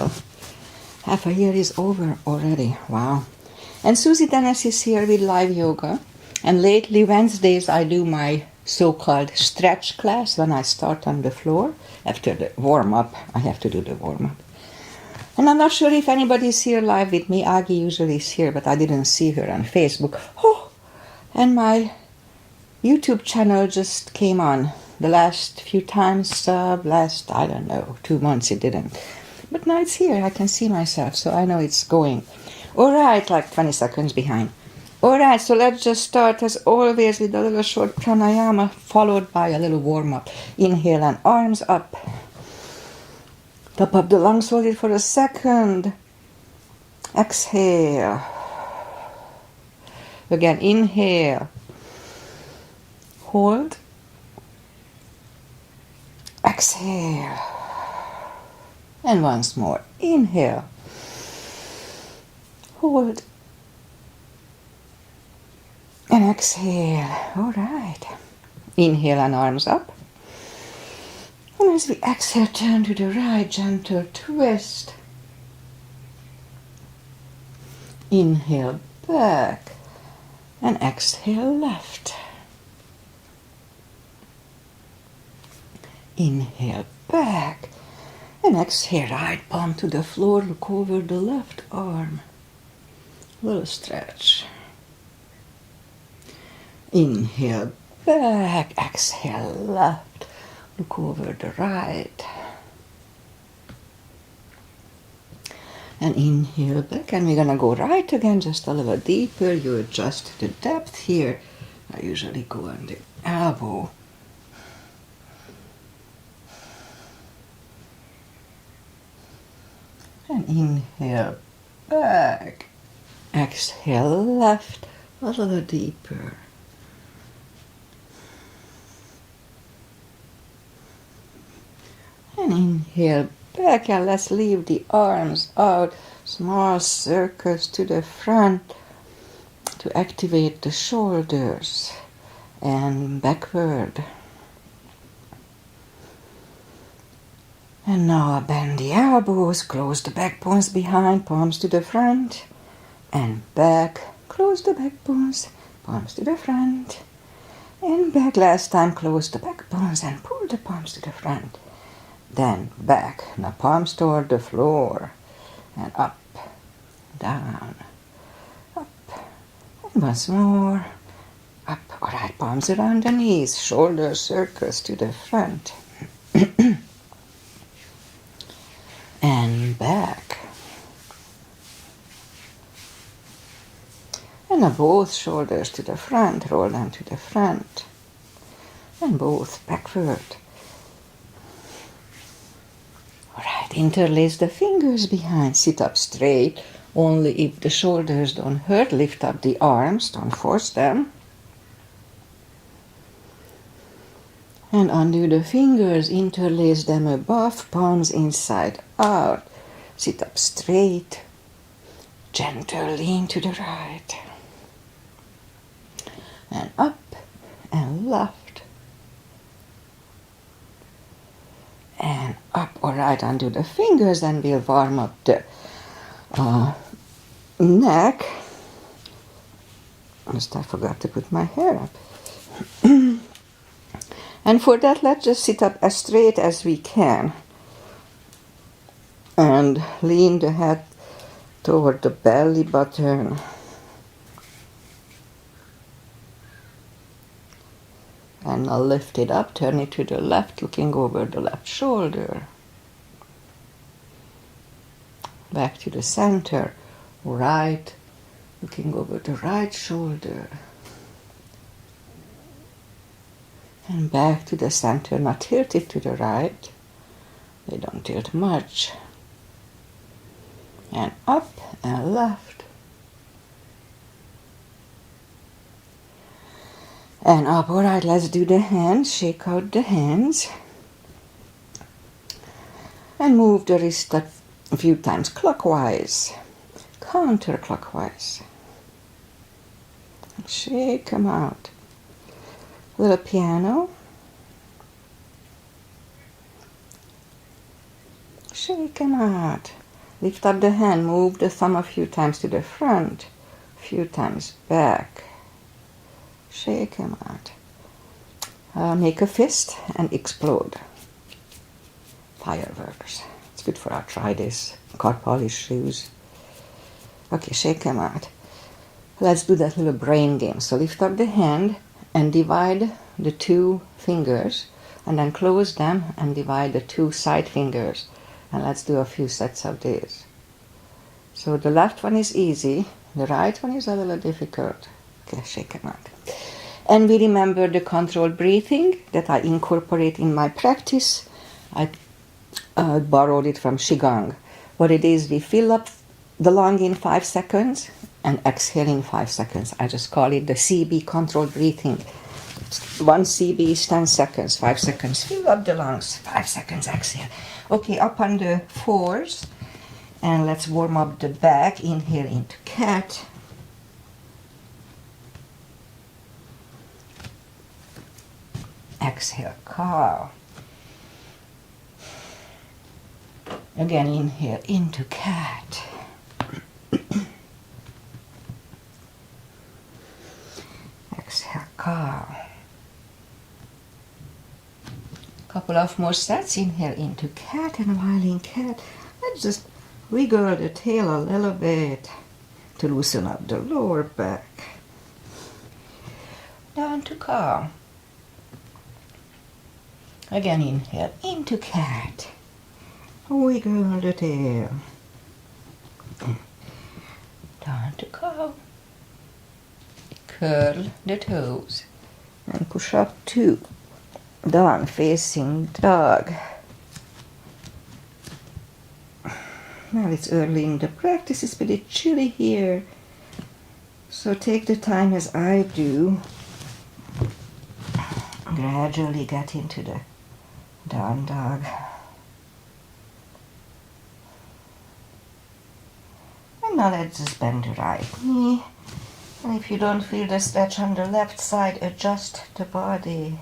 well, half a year is over already. Wow. And Susie Dennis is here with live yoga. And lately, Wednesdays, I do my so-called stretch class when I start on the floor. After the warm-up, I have to do the warm-up. And I'm not sure if anybody's here live with me. Aggie usually is here, but I didn't see her on Facebook. Oh, and my YouTube channel just came on. The last few times, I don't know, 2 months it didn't. But now it's here, I can see myself, so I know it's going. Alright, like 20 seconds behind. Alright, so let's just start as always with a little short pranayama, followed by a little warm-up. Inhale and arms up. Top of the lungs, hold it for a second. Exhale. Again, inhale. Hold. Exhale. And once more. Inhale. Hold. And exhale. All right. Inhale and arms up. And as we exhale, turn to the right, gentle twist. Inhale back. And exhale left. Inhale back. And exhale, right palm to the floor, look over the left arm. Little stretch. Inhale back, exhale left, look over the right. And inhale back, and we're gonna go right again, just a little deeper. You adjust the depth here. I usually go on the elbow. And inhale back, exhale left, a little deeper. And inhale back, and let's leave the arms out, small circles to the front to activate the shoulders, and backward. And now bend the elbows, close the back bones behind, palms to the front, and back, close the back bones, palms to the front, and back. Last time, close the back bones and pull the palms to the front. Then back, now palms toward the floor, and up, down, up, and once more, up. All right, palms around the knees, shoulder circles to the front. And back. And now both shoulders to the front, roll them to the front. And both backward. Alright, interlace the fingers behind, sit up straight. Only if the shoulders don't hurt, lift up the arms, don't force them. And undo the fingers, interlace them above, palms inside out. Sit up straight, gentle lean to the right. And up and left. And up, all right, undo the fingers, and we'll warm up the neck. Just I forgot to put my hair up. And for that, let's just sit up as straight as we can. And lean the head toward the belly button. And now lift it up, turn it to the left, looking over the left shoulder. Back to the center, right, looking over the right shoulder. And back to the center, not tilt it to the right. They don't tilt much. And up and left. And up. All right, let's do the hands. Shake out the hands. And move the wrist a few times clockwise, counterclockwise. Shake them out. Little piano. Shake them out. Lift up the hand, move the thumb a few times to the front, a few times back. Shake him out. Make a fist and explode. Fireworks. It's good for arthritis, car polish shoes. Okay, shake him out. Let's do that little brain game. So lift up the hand and divide the two fingers, and then close them and divide the two side fingers. And let's do a few sets of these. So the left one is easy, the right one is a little difficult. Okay, shake him out. And we remember the controlled breathing that I incorporate in my practice. I borrowed it from Qigong. What it is, we fill up the lung in 5 seconds and exhale in 5 seconds. I just call it the CB, controlled breathing. 1 CB is 10 seconds, 5 seconds fill up the lungs, 5 seconds exhale. Okay, up on the 4s, and let's warm up the back. Inhale into cat. Exhale, cow. Again, inhale into cat. Exhale, cow. Couple of more sets. Inhale into cat, and while in cat, let's just wiggle the tail a little bit to loosen up the lower back. Down to cow. Again, inhale into cat. Wiggle the tail. Down to cow. Curl the toes. And push up 2. Down facing dog. Now it's early in the practice. It's pretty chilly here. So take the time as I do. Gradually get into the down dog. And now let's just bend the right knee. And if you don't feel the stretch on the left side, adjust the body.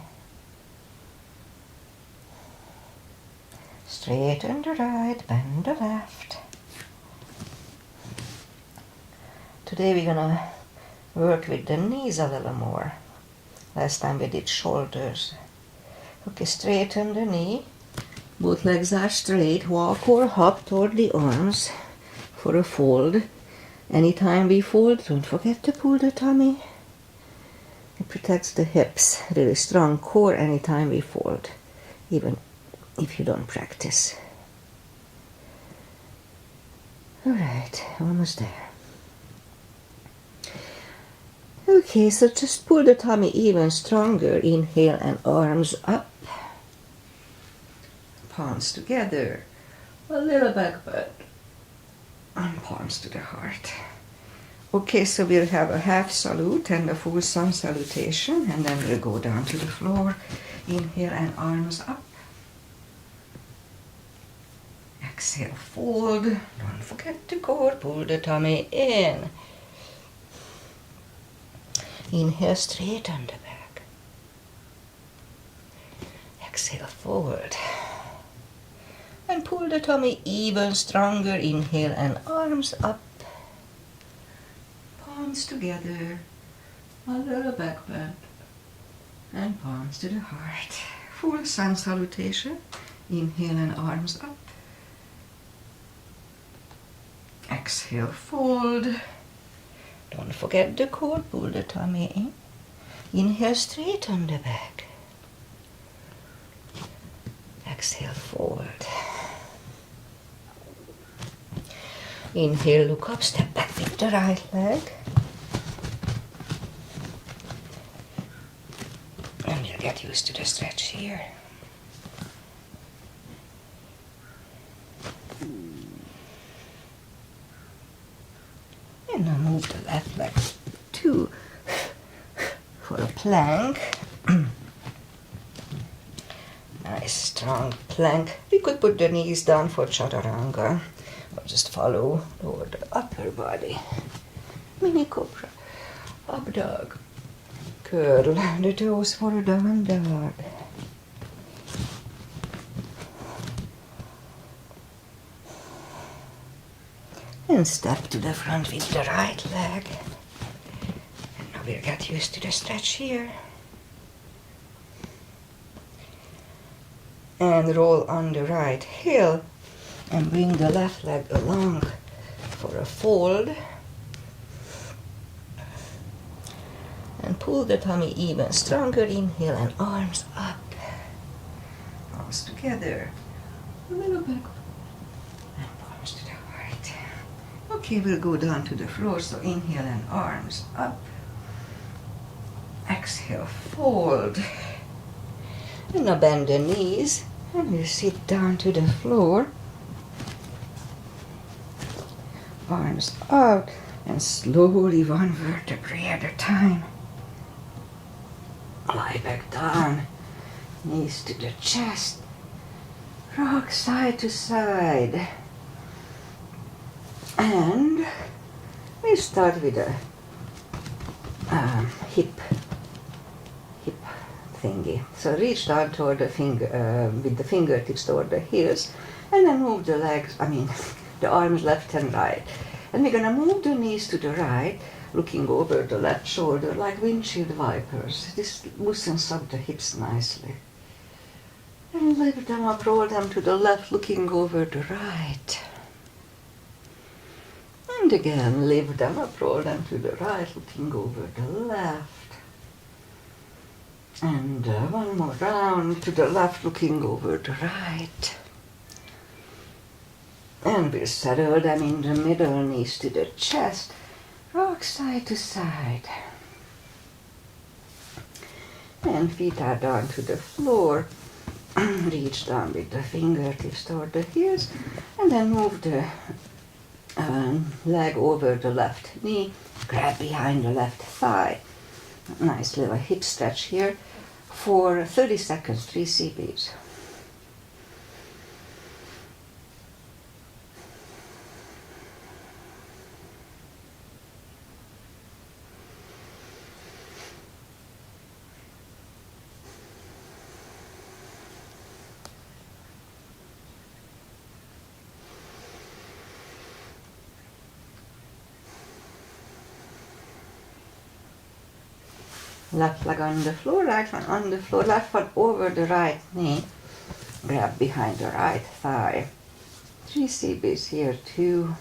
Straighten the right, bend the left. Today we're gonna work with the knees a little more. Last time we did shoulders. Okay, straighten the knee. Both legs are straight. Walk or hop toward the arms for a fold. Anytime we fold, don't forget to pull the tummy. It protects the hips. Really strong core anytime we fold, even if you don't practice. Alright, almost there. Okay, so just pull the tummy even stronger. Inhale and arms up. Palms together. A little back bend. And palms to the heart. Okay, so we'll have a half salute and a full sun salutation, and then we'll go down to the floor. Inhale and arms up. Exhale, fold. Don't forget to core. Pull the tummy in. Inhale, straighten the back. Exhale, forward. And pull the tummy even stronger. Inhale and arms up. Palms together. A little back bend. And palms to the heart. Full sun salutation. Inhale and arms up. Exhale, fold. Don't forget the core. Pull the tummy in. Inhale, straighten the back. Exhale, forward. Inhale, look up, step back with the right leg. And we'll get used to the stretch here. And now move the left leg to for a plank. Nice strong plank. We could put the knees down for chaturanga, or just follow over the upper body. Mini cobra. Up dog. Curl the toes for a down dog. And step to the front with the right leg. And now we'll get used to the stretch here. And roll on the right heel and bring the left leg along for a fold. And pull the tummy even stronger. Inhale and arms up. Palms together. A little back. And palms to the right. Okay, we'll go down to the floor. So inhale and arms up. Exhale, fold. And now bend the knees. And we'll sit down to the floor. Arms out. And slowly one vertebrae at a time. Lie back down. Knees to the chest. Rock side to side. And we start with a hip thingy. So reach down toward the finger, with the fingertips toward the heels, and then move the legs, the arms left and right. And we're gonna move the knees to the right, looking over the left shoulder like windshield wipers. This loosens up the hips nicely. And lift them up, roll them to the left, looking over the right. And again, lift them up, roll them to the right, looking over the left. And one more round to the left, looking over the right. And we'll settle them in the middle, knees to the chest, rock side to side. And feet are down to the floor. Reach down with the fingertips toward the heels, and then move the leg over the left knee, grab behind the left thigh. Nice little hip stretch here for 30 seconds, 3 CBs. Left leg on the floor, right one on the floor, left one over the right knee. Grab behind the right thigh. 3 CBs here, 2.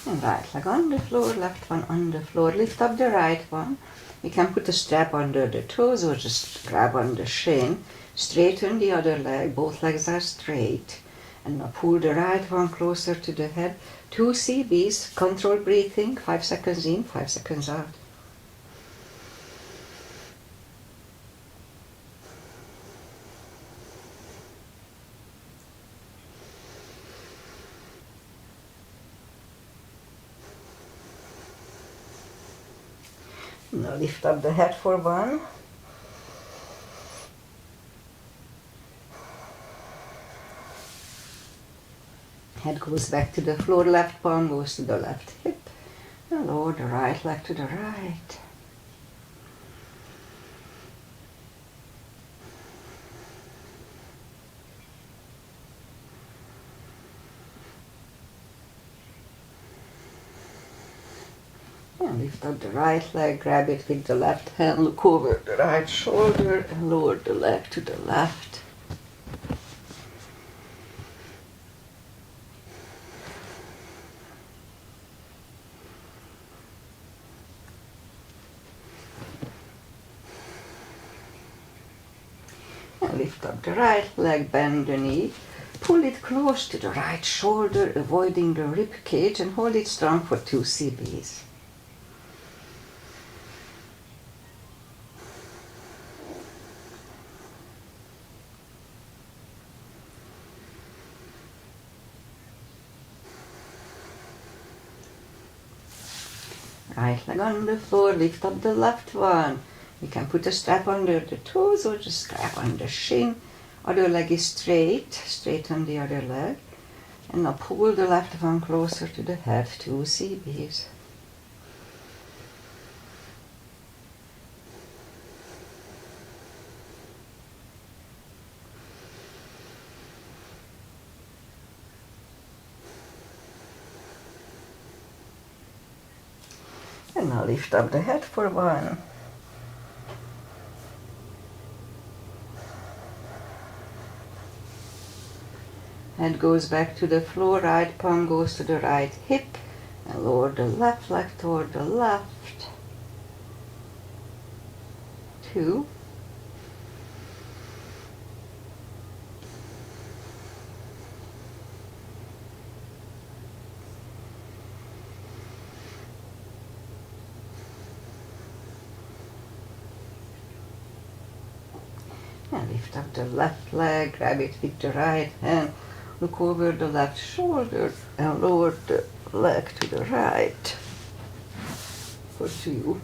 And right leg on the floor, left one on the floor. Lift up the right one. You can put a strap under the toes or just grab on the shin. Straighten the other leg, both legs are straight. And now pull the right one closer to the head. 2 CBs, control breathing, 5 seconds in, 5 seconds out. Now lift up the head for 1. Head goes back to the floor, left palm goes to the left hip. And lower the right leg to the right. And lift up the right leg, grab it with the left hand, look over the right shoulder and lower the leg to the left. And lift up the right leg, bend the knee, pull it close to the right shoulder, avoiding the rib cage, and hold it strong for 2 CBs. Right leg on the floor, lift up the left one. You can put a strap under the toes or just strap on the shin. Other leg is straight, straighten the other leg. And now pull the left one closer to the head, 2 CBs. And now lift up the head for 1. Head goes back to the floor, right palm goes to the right hip, and lower the left leg toward the left. 2. And lift up the left leg, grab it with the right hand. Look over the left shoulder and lower the leg to the right for 2.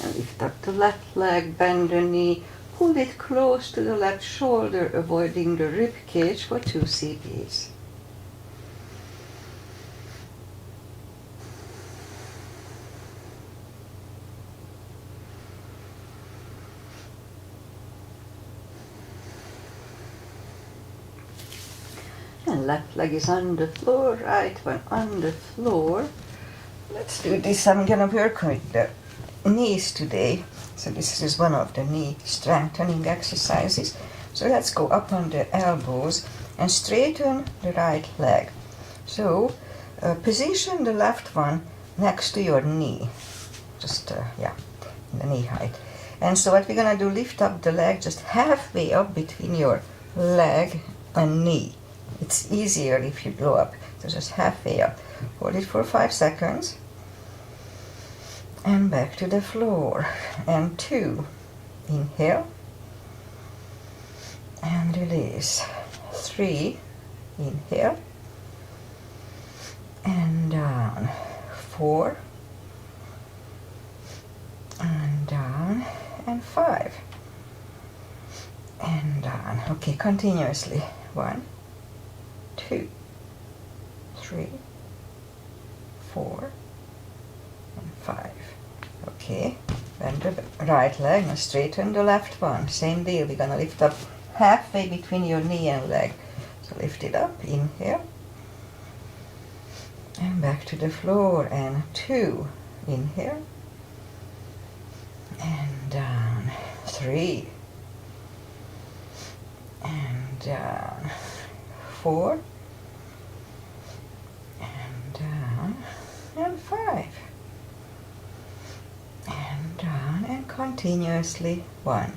And lift up the left leg, bend the knee, pull it close to the left shoulder, avoiding the rib cage for 2 CBs. And left leg is on the floor, right one on the floor. Let's do this. I'm gonna work with the knees today. So this is one of the knee strengthening exercises. So let's go up on the elbows and straighten the right leg. So position the left one next to your knee. Just, in the knee height. And so what we're gonna do, lift up the leg just halfway up between your leg and knee. It's easier if you go up, so just halfway up. Hold it for 5 seconds. And back to the floor. And 2. Inhale. And release. 3. Inhale. And down. 4. And down. And 5. And down. Okay, continuously. 1, 2, 3, 4, and 5. Okay, bend the right leg and straighten the left one. Same deal, we're gonna lift up halfway between your knee and leg. So lift it up, inhale. And back to the floor, and 2. Inhale. And down. 3. And down. 4. And down. And 5. And down, and continuously. 1,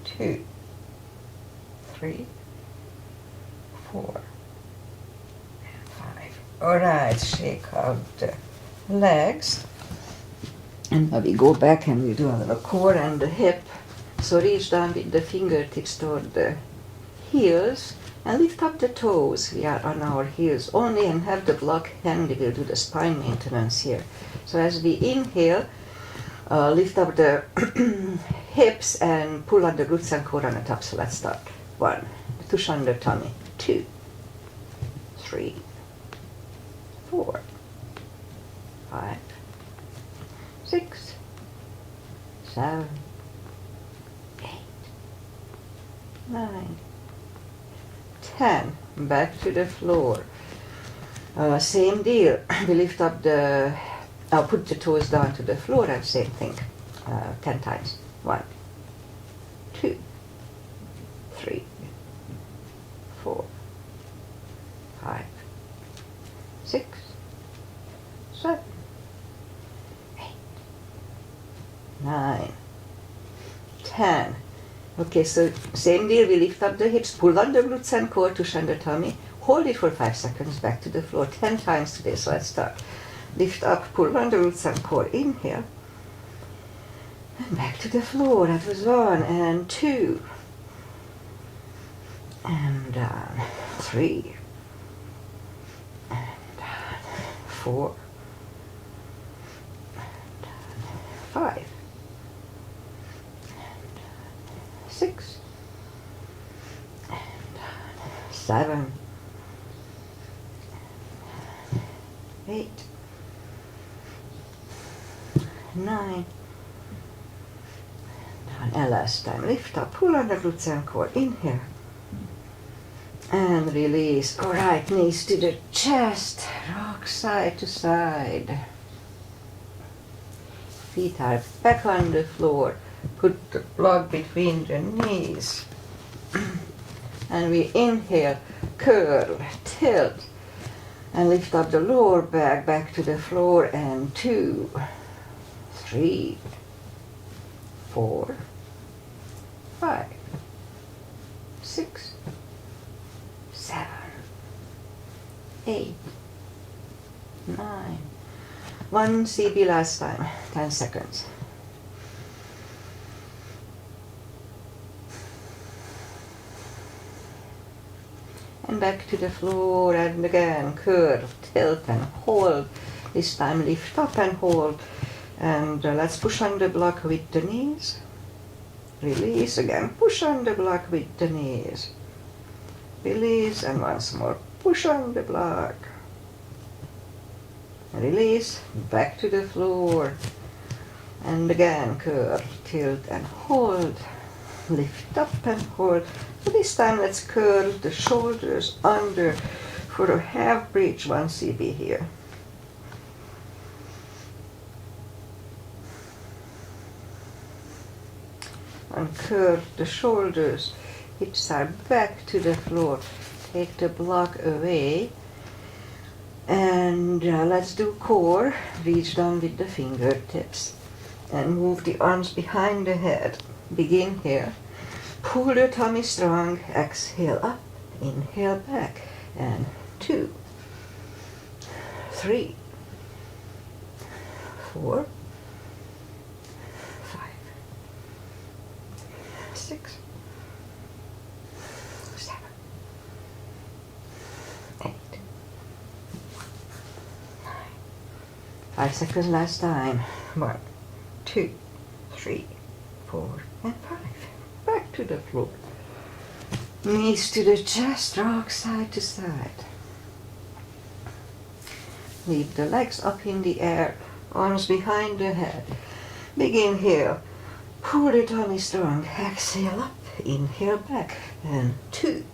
2, 3, 4, and 5. Alright, shake out the legs. And now we go back and we do a little core and the hip. So reach down with the fingertips toward the heels and lift up the toes. We are on our heels only and have the block handy. We'll do the spine maintenance here. So as we inhale, lift up the hips and pull on the glutes and core on the top. So let's start. 1, tush under tummy. 2, 3, 4, 5, 6, 7, 8, 9, 10. Back to the floor. Same deal. We lift up the, put the toes down to the floor and same thing. 10 times. 1, 2, 3, 4, 5, 6, 7, 8, 9, 10. Okay, so same deal, we lift up the hips, pull on the glutes and core, tush under tummy, hold it for 5 seconds, back to the floor, 10 times today, so let's start. Lift up, pull on the glutes and core, inhale, And back to the floor. That was 1 and 2. And down. 3. And down. 4. And down. 5. And down. 6. And down. 7. 8. 9. And last time, lift up, pull on the glutes and core, inhale. And release, go right knees to the chest, rock side to side. Feet are back on the floor, put the block between the knees. And we inhale, curl, tilt, and lift up the lower back to the floor, and 2, 3, 4, 5, 6, 7, 8, 9. 1 CB last time, 10 seconds. And back to the floor, and again, curve, tilt and hold. This time lift up and hold. And let's push on the block with the knees. Release again, push on the block with the knees. Release, and once more, push on the block. Release, back to the floor. And again, curl, tilt and hold. Lift up and hold. So this time let's curl the shoulders under for a half bridge, 1 CB here. And curl the shoulders, hips are back to the floor. Take the block away. And let's do core. Reach down with the fingertips. And move the arms behind the head. Begin here. Pull the tummy strong. Exhale up. Inhale back. And 2, 3, 4, 5, 6, 7, 8, 9. 5 seconds last time. 1, 2, 3, 4, and 5. Back to the floor. Knees to the chest, rock side to side. Leave the legs up in the air, arms behind the head. Begin here. Pull the tummy strong. Exhale up. Inhale back. And 2,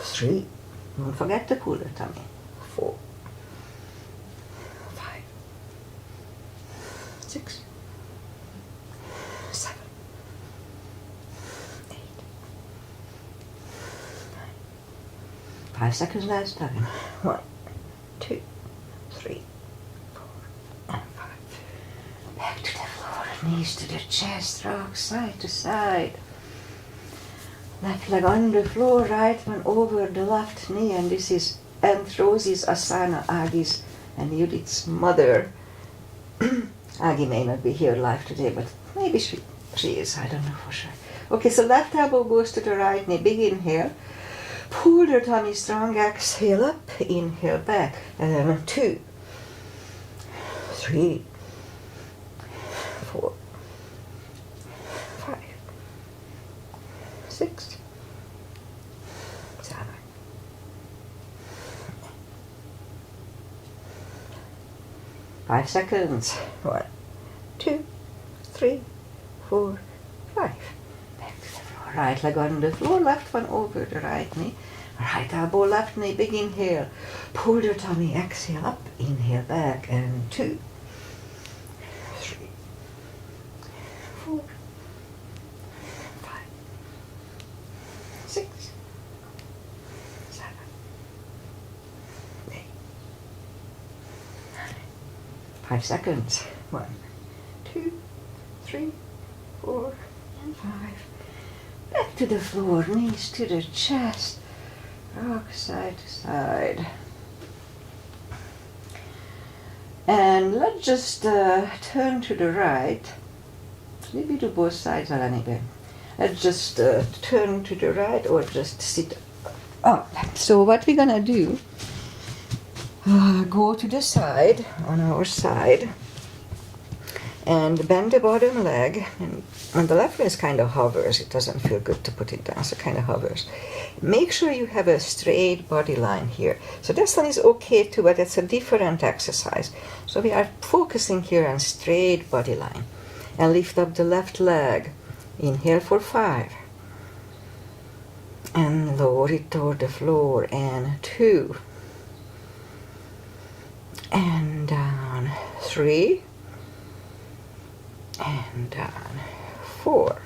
3. Don't forget to pull the tummy. 4, 5, 6, 7, 8, 9. 5 seconds last time. 1, 2, 3, 4, and 5. Back to the floor, knees to the chest, rock side to side. Left leg on the floor, right one over the left knee, and this is Aunt Rosie's asana, Agi's and Judith's mother. Agi may not be here live today, but maybe she is, I don't know for sure. Okay, so left elbow goes to the right knee, begin here. Pull the tummy strong, exhale up, inhale back, and 2, 3, 4, 5, 6, 7, 5 seconds. 1, 2, 3, 4, 5. Back to the floor. Right leg on the floor, left one over the right knee. Right elbow, left knee, begin here. Pull the tummy, exhale up, inhale back, and 2, 3, 4, 5, 6, 7, 8, 9. 5 seconds. 1, 2, 3, 4, and 5. Back to the floor, knees to the chest. Rock side to side. And let's just turn to the right Maybe do both sides, well, anyway. Let's just turn to the right or just sit up. So what we're gonna do, go to the side, on our side, and bend the bottom leg, and the left leg kind of hovers. It doesn't feel good to put it down, so it kind of hovers. Make sure you have a straight body line here. So this one is okay too, but it's a different exercise. So we are focusing here on straight body line. And lift up the left leg. Inhale for 5. And lower it toward the floor. And 2. And down. 3. And down. 4.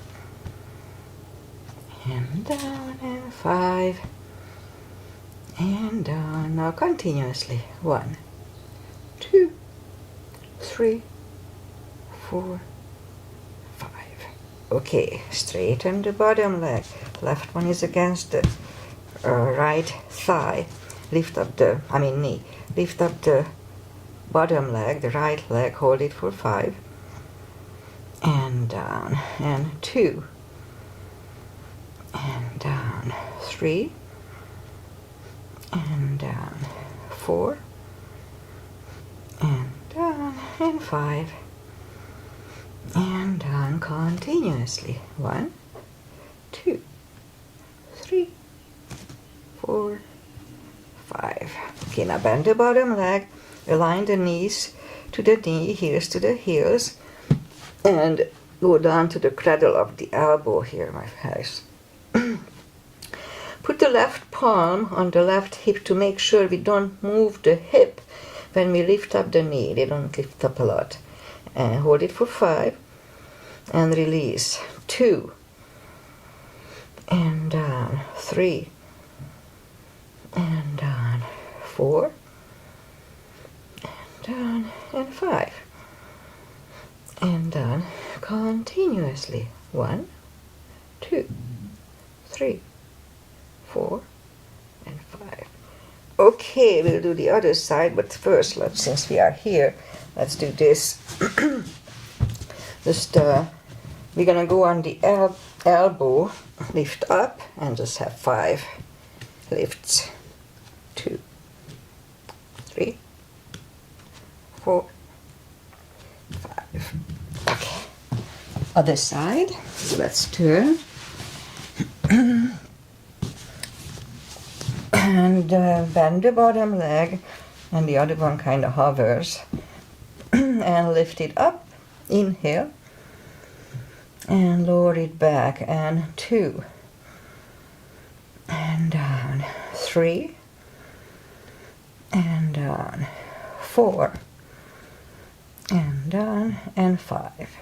And down. And 5. And down. Now continuously. 1, 2, 3, 4, 5. Okay, straighten the bottom leg. Left one is against the right thigh. Lift up the, knee. Lift up the bottom leg, the right leg. Hold it for 5. And down. And 2. And down. 3. And down. 4. And down. And 5. And down continuously. 1, 2, 3, 4, 5. Okay, now bend the bottom leg, align the knees to the knee, heels to the heels, and go down to the cradle of the elbow here, my guys. Put the left palm on the left hip to make sure we don't move the hip when we lift up the knee. They don't lift up a lot. And hold it for 5 and release. 2 and down. 3 and down. 4 and down. And 5 and down continuously. 1, 2, 3, 4 and 5. Okay, we'll do the other side, but first, since we are here, let's do this. Just we're gonna go on the elbow, lift up, and just have 5 lifts. 2, 3, 4, 5. Okay. Other side. So let's turn. And bend the bottom leg, and the other one kind of hovers. And lift it up. Inhale. And lower it back. And 2. And down. 3. And down. 4. And down. And 5.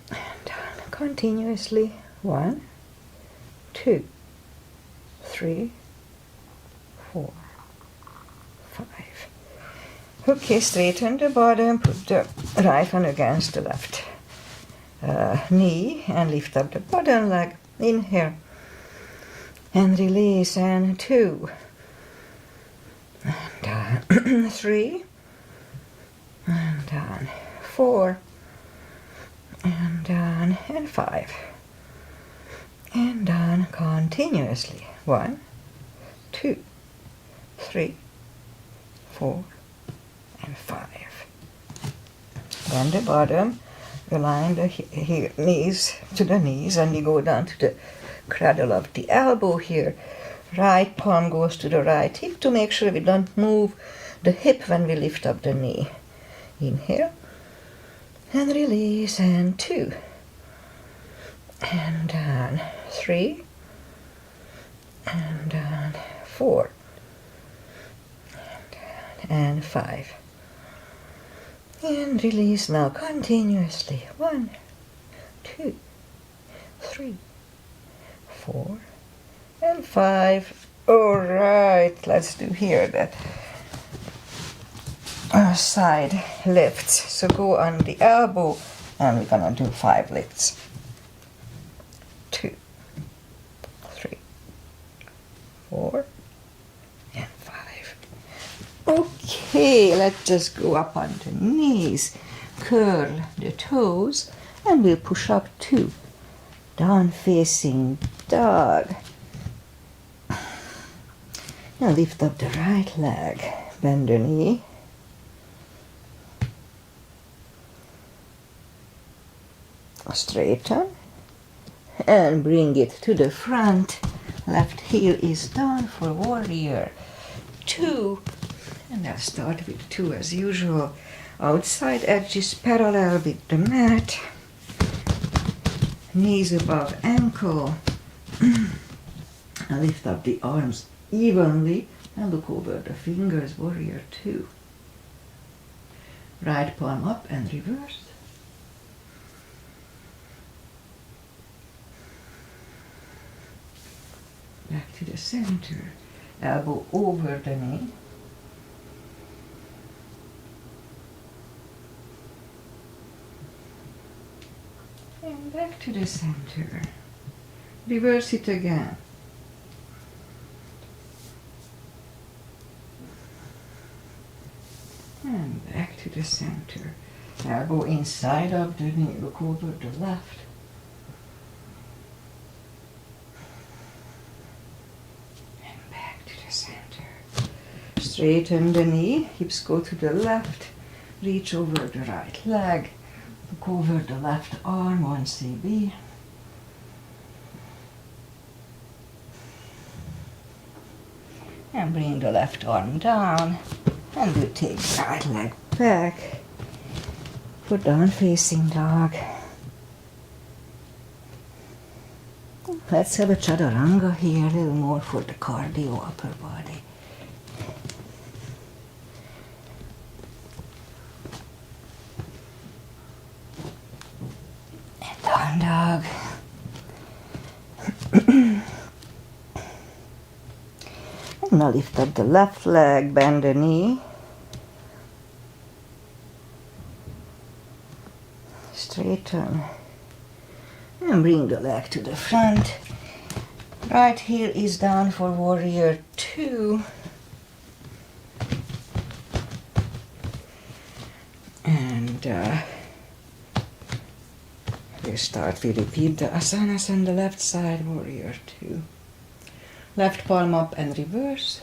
And down. Continuously. 1, 2, 3, 4, 5. Okay, straighten the bottom, put the right one against the left knee, and lift up the bottom leg. Inhale. And release, and 2. And down. 3. And down. 4. And down. And 5. And down continuously. 1, 2, 3, 4, and 5. Bend the bottom, align the knees to the knees, and you go down to the cradle of the elbow here. Right palm goes to the right hip to make sure we don't move the hip when we lift up the knee. Inhale and release, and 2. And down. 3. And down. 4. And down. And 5. And release now continuously. 1, 2, 3, 4, and 5. All right, let's do here that side lifts. So go on the elbow, and we're gonna do 5 lifts. 2, 3, 4, and 5. Okay, let's just go up on the knees, curl the toes, And we'll push up 2. Down facing dog. Now lift up the right leg. Bend the knee. Straighten. And bring it to the front. Left heel is down for warrior 2. And I'll start with 2 as usual. Outside edges parallel with the mat. Knees above ankle. And lift up the arms evenly and look over the fingers, warrior 2. Right palm up and reverse. Back to the center. Elbow over the knee. And back to the center. Reverse it again. And back to the center. Elbow inside of the knee. Look over the left. Straighten the knee, hips go to the left, reach over the right leg, look over the left arm, 1 CB. And bring the left arm down, and we take the right leg back for down facing dog. Let's have a chaturanga here, a little more for the cardio upper body. And down dog. And now lift up the left leg, bend the knee. Straighten. And bring the leg to the front. Right heel is down for warrior 2. And we repeat the asanas on the left side, warrior 2. Left palm up and reverse.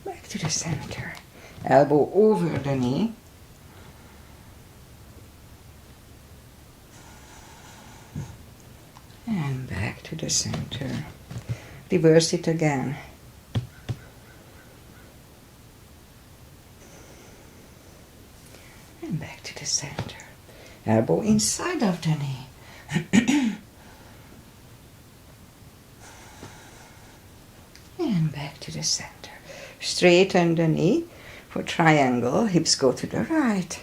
Back to the center. Elbow over the knee. And back to the center. Reverse it again. And back to the center. Elbow inside of the knee. And back to the center. Straighten the knee for triangle. Hips go to the right.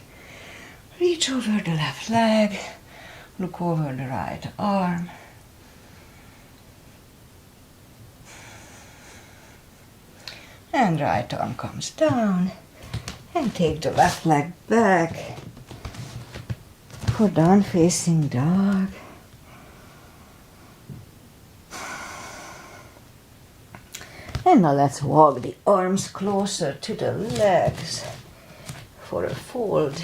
Reach over the left leg. Look over the right arm. And right arm comes down. And take the left leg back for down facing dog. And now let's walk the arms closer to the legs for a fold.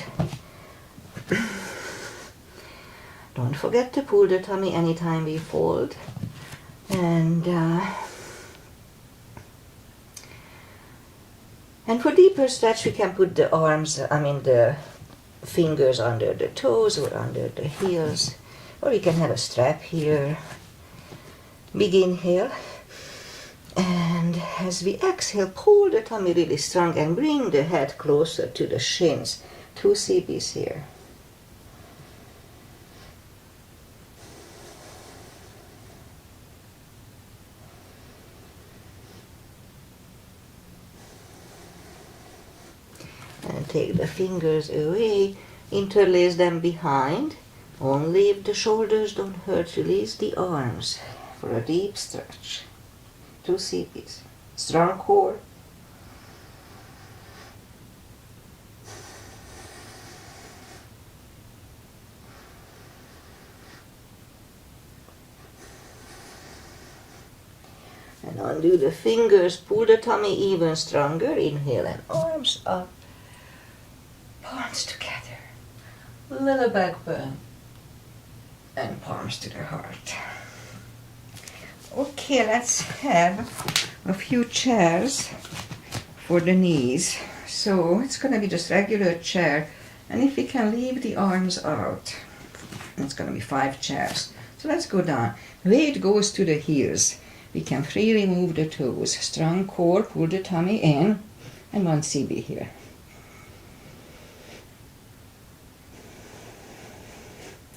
Don't forget to pull the tummy anytime we fold. And for deeper stretch, we can put the arms, the fingers under the toes or under the heels. Or we can have a strap here. Big inhale. And as we exhale, pull the tummy really strong and bring the head closer to the shins. 2 CBs here. And take the fingers away, interlace them behind. Only if the shoulders don't hurt, release the arms for a deep stretch. 2 CBs. Strong core. And undo the fingers, pull the tummy even stronger. Inhale and arms up. little back bend, and palms to the heart. Okay, let's have a few chairs for the knees. So it's gonna be just regular chair, and if we can leave the arms out, it's gonna be 5 chairs. So let's go down. Weight goes to the heels. We can freely move the toes. Strong core, pull the tummy in, and 1 CB here.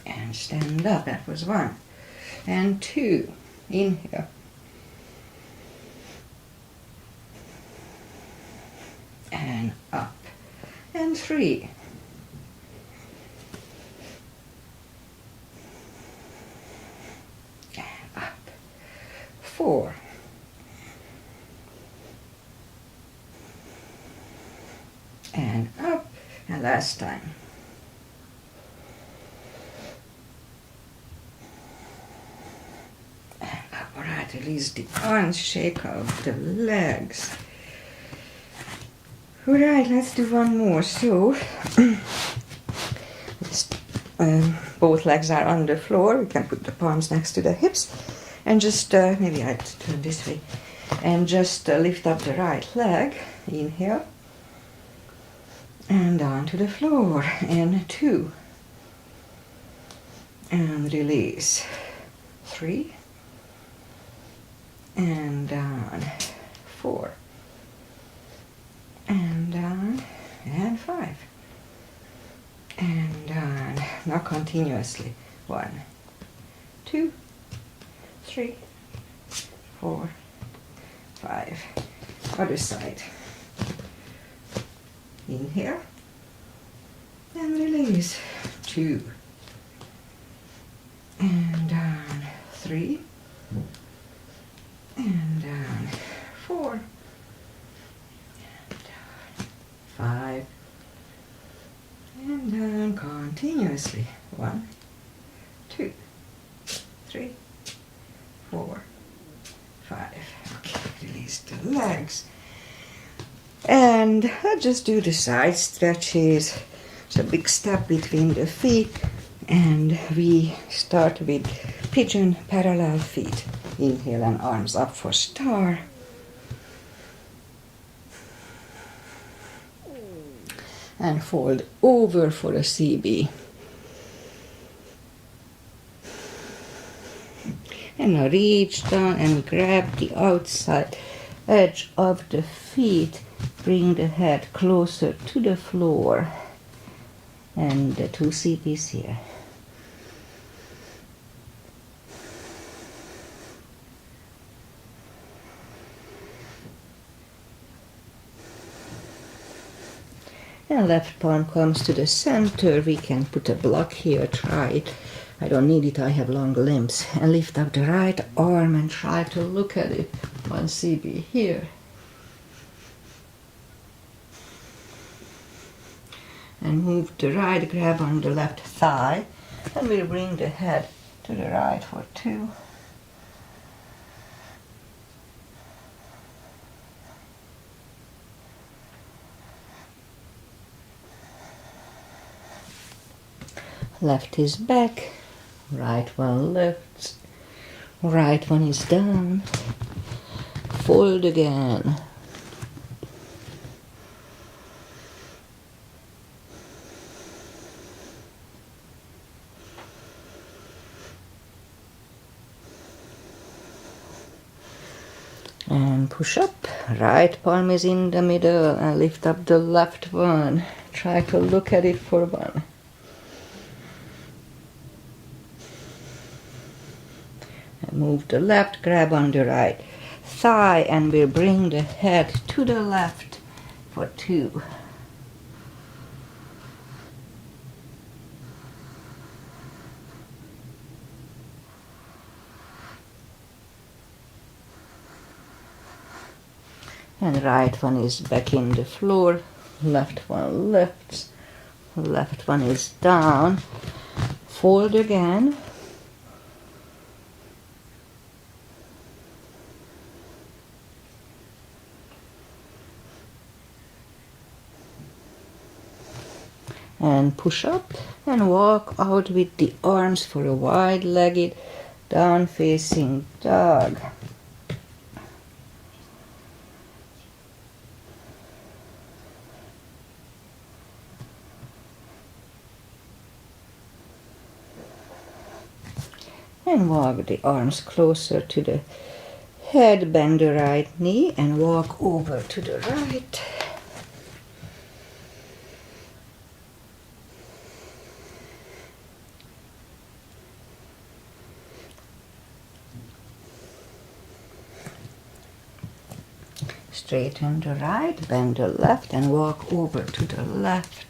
And stand up, that was 1. And 2, inhale. And up. And 3. And up. 4. And up. And last time. And up. All right, release the arms, shake out the legs. All right, let's do one more. So, both legs are on the floor. We can put the palms next to the hips, and just maybe I turn this way, and just lift up the right leg. Inhale, and down to the floor. And 2, and release. 3, and down. 4. And down, and 5, and down. Now continuously. 1, 2, 3, 4, 5. Other side. Inhale, and release. 2, and down. 3, and down. 4, 5, and down continuously. 1, 2, 3, 4, 5. Okay, release the legs. And I'll just do the side stretches. It's a big step between the feet. And we start with pigeon parallel feet. Inhale and arms up for star. And fold over for a CB. And now reach down and grab the outside edge of the feet. Bring the head closer to the floor. And the 2 CBs here. And left palm comes to the center. We can put a block here, try it. I don't need it, I have long limbs. And lift up the right arm and try to look at it. 1 CB here. And move the right, grab on the left thigh. And we'll bring the head to the right for 2. Left is back, right one lifts, right one is down, fold again. And push up, right palm is in the middle and lift up the left one. Try to look at it for 1. Move the left, grab on the right thigh, and we'll bring the head to the left for 2. And right one is back in the floor, left one lifts, left one is down, fold again. And push up, And walk out with the arms for a wide-legged, down-facing dog. And walk the arms closer to the head, bend the right knee and walk over to the right. Straighten the right, bend the left and walk over to the left.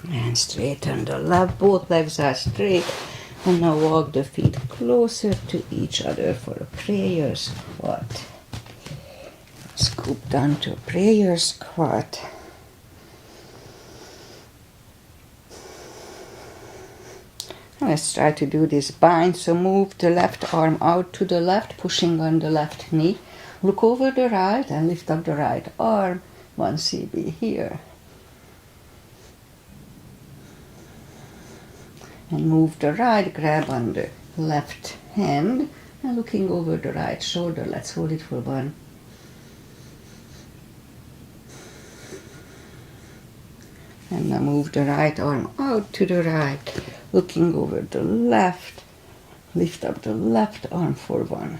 And straighten the left, both legs are straight. And now walk the feet closer to each other for a prayer squat. Scoop down to a prayer squat. Let's try to do this bind. So move the left arm out to the left, pushing on the left knee. Look over the right and lift up the right arm. 1 CB here. And move the right, grab on the left hand and looking over the right shoulder. Let's hold it for 1. And now move the right arm out to the right, looking over the left. Lift up the left arm for 1.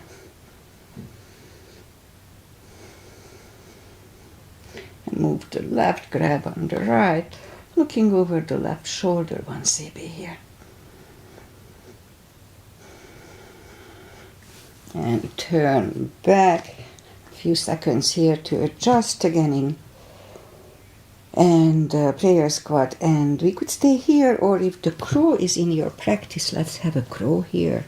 And move the left, grab on the right, looking over the left shoulder. 1 CB here. And turn back. A few seconds here to adjust again in and prayer squat. And we could stay here, or if the crow is in your practice, let's have a crow here.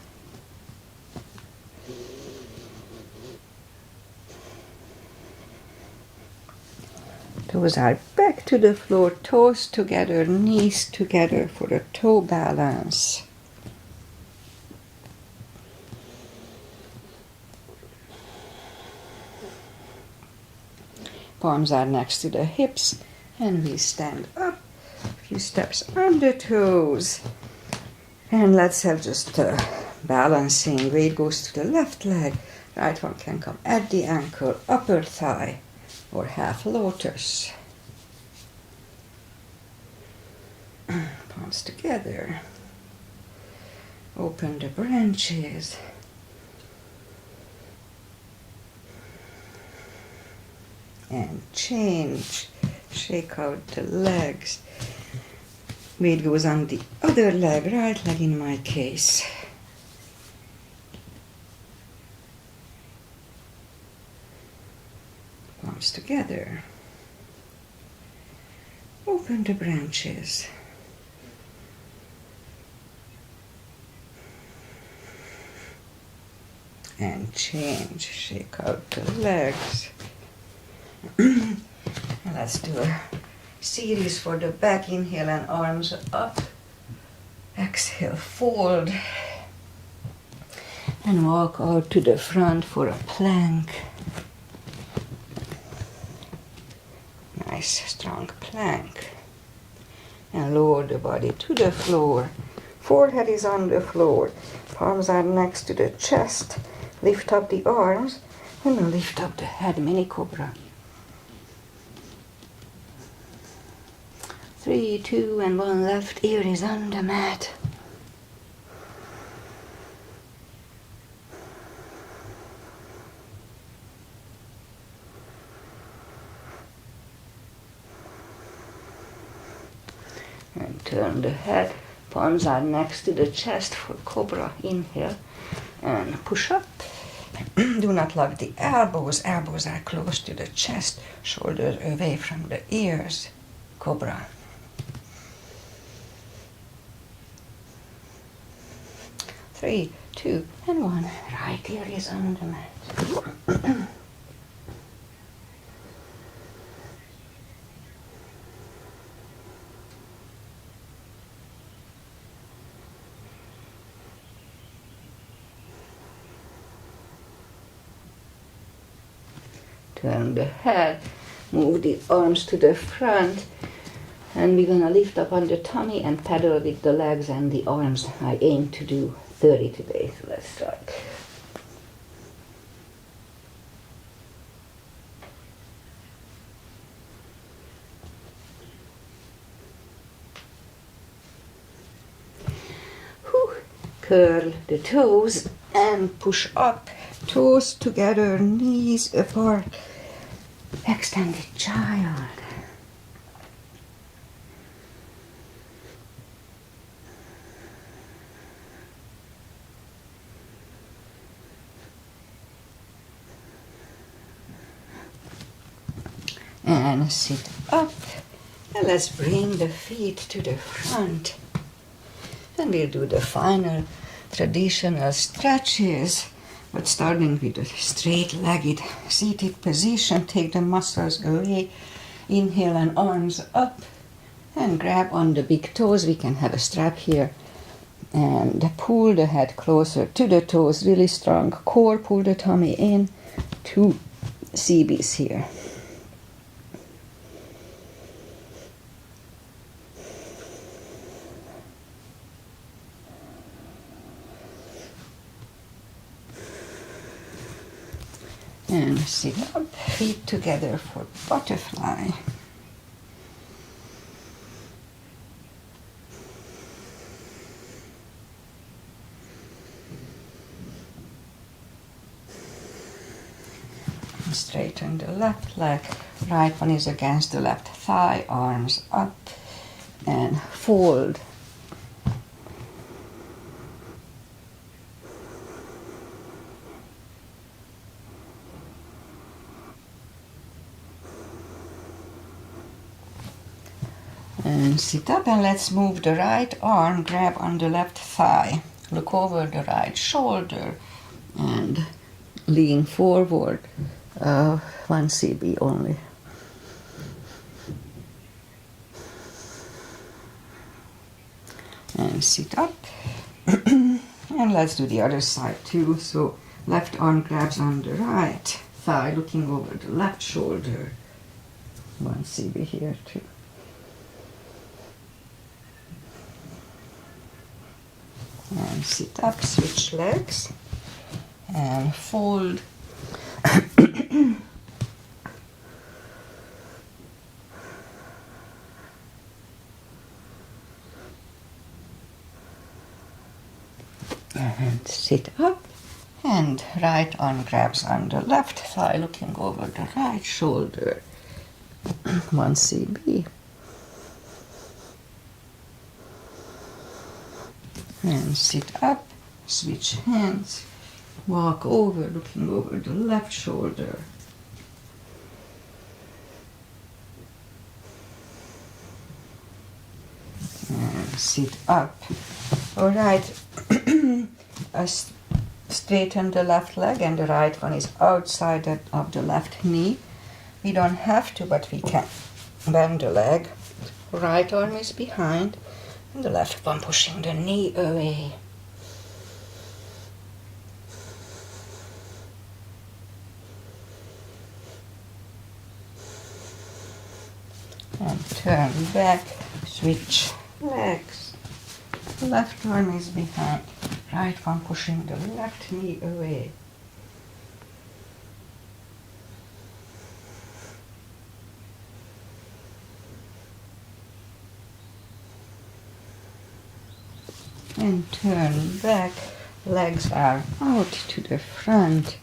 Toes are back to the floor, toes together, knees together for a toe balance. Palms are next to the hips, and we stand up. A few steps on the toes. And let's have just balancing. Weight goes to the left leg. Right one can come at the ankle, upper thigh, or half lotus. Palms together. Open the branches. And change. Shake out the legs. Weight goes on the other leg, right leg in my case. Palms together. Open the branches. And change. Shake out the legs. And let's do a series for the back. Inhale and arms up. Exhale, fold. And walk out to the front for a plank. Nice, strong plank. And lower the body to the floor. Forehead is on the floor. Palms are next to the chest. Lift up the arms. And then lift up the head, mini cobra. 3, 2, and 1. Left ear is on the mat. And turn the head. Palms are next to the chest for cobra. Inhale and push up. Do not lock the elbows. Elbows are close to the chest. Shoulders away from the ears. Cobra. 3, 2, and 1. Right ear is on the mat. turn the head, move the arms to the front, and we're gonna lift up on the tummy and pedal with the legs and the arms. I aim to do 30 today, so let's start. Curl the toes and push up, toes together, knees apart, extended child. And sit up, and let's bring the feet to the front. And we'll do the final traditional stretches, but starting with a straight-legged seated position. Take the muscles away. Inhale and arms up, and grab on the big toes. We can have a strap here. And pull the head closer to the toes, really strong core. Pull the tummy in. 2 CBs here. And sit up, feet together for butterfly. Straighten the left leg, right one is against the left thigh, arms up, and fold. And sit up, and let's move the right arm, grab on the left thigh, look over the right shoulder, and lean forward, 1 CB only. And sit up, and let's do the other side too. So left arm grabs on the right thigh, looking over the left shoulder, 1 CB here too. And sit up, switch legs, and fold. And sit up, and right arm grabs on the left thigh, looking over the right shoulder, 1 CB. And sit up, switch hands, walk over, looking over the left shoulder. And sit up. All right, straighten the left leg, and the right one is outside of the left knee. We don't have to, but we can bend the leg. Right arm is behind, and the left one pushing the knee away. And turn back, switch legs. Left arm is behind, right one pushing the left knee away. And turn back, legs are out to the front,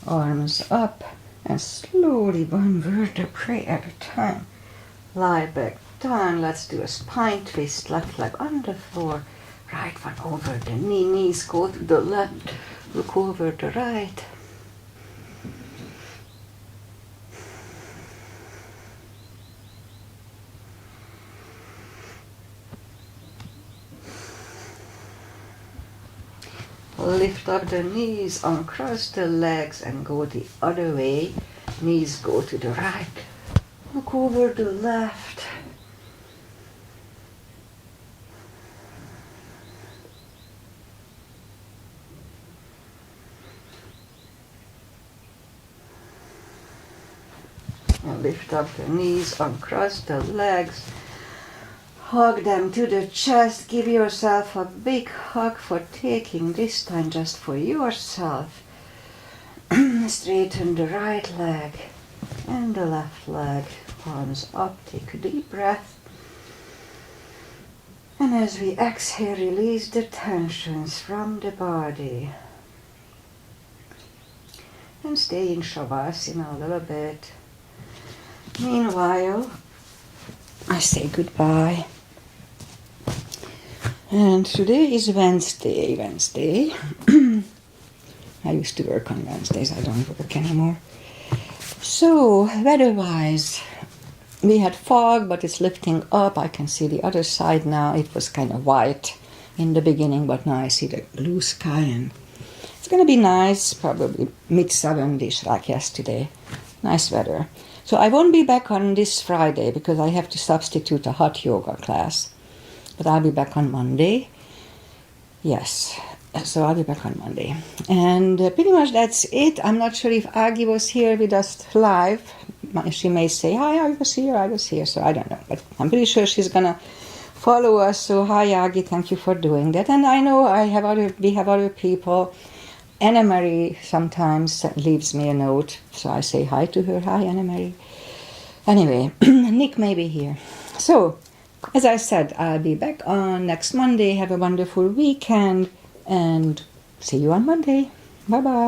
arms up, and slowly 1 vertebrae at a time. Lie back down, let's do a spine twist, left leg on the floor, right one over the knee, knees go to the left, look over the right. Lift up the knees, uncross the legs, and go the other way. Knees go to the right. Look over the left. lift up the knees, uncross the legs, hug them to the chest. Give yourself a big hug for taking this time just for yourself. Straighten the right leg and the left leg. Palms up, take a deep breath. And as we exhale, release the tensions from the body. And stay in Shavasana a little bit. Meanwhile, I say goodbye. And today is Wednesday. I used to work on Wednesdays, I don't work anymore. So, weather-wise, we had fog, but it's lifting up. I can see the other side now. It was kind of white in the beginning, but now I see the blue sky, and it's going to be nice, probably mid-70s like yesterday. Nice weather. So I won't be back on this Friday because I have to substitute a hot yoga class. But I'll be back on Monday. Yes, so I'll be back on Monday. And pretty much that's it. I'm not sure if Agi was here with us live. She may say, hi, I was here, so I don't know. But I'm pretty sure she's going to follow us. So hi, Agi, thank you for doing that. And I know we have other people. Anna Marie sometimes leaves me a note, so I say hi to her. Hi, Anna Marie. Anyway, Nick may be here. So, as I said, I'll be back on next Monday. Have a wonderful weekend, and see you on Monday. Bye-bye.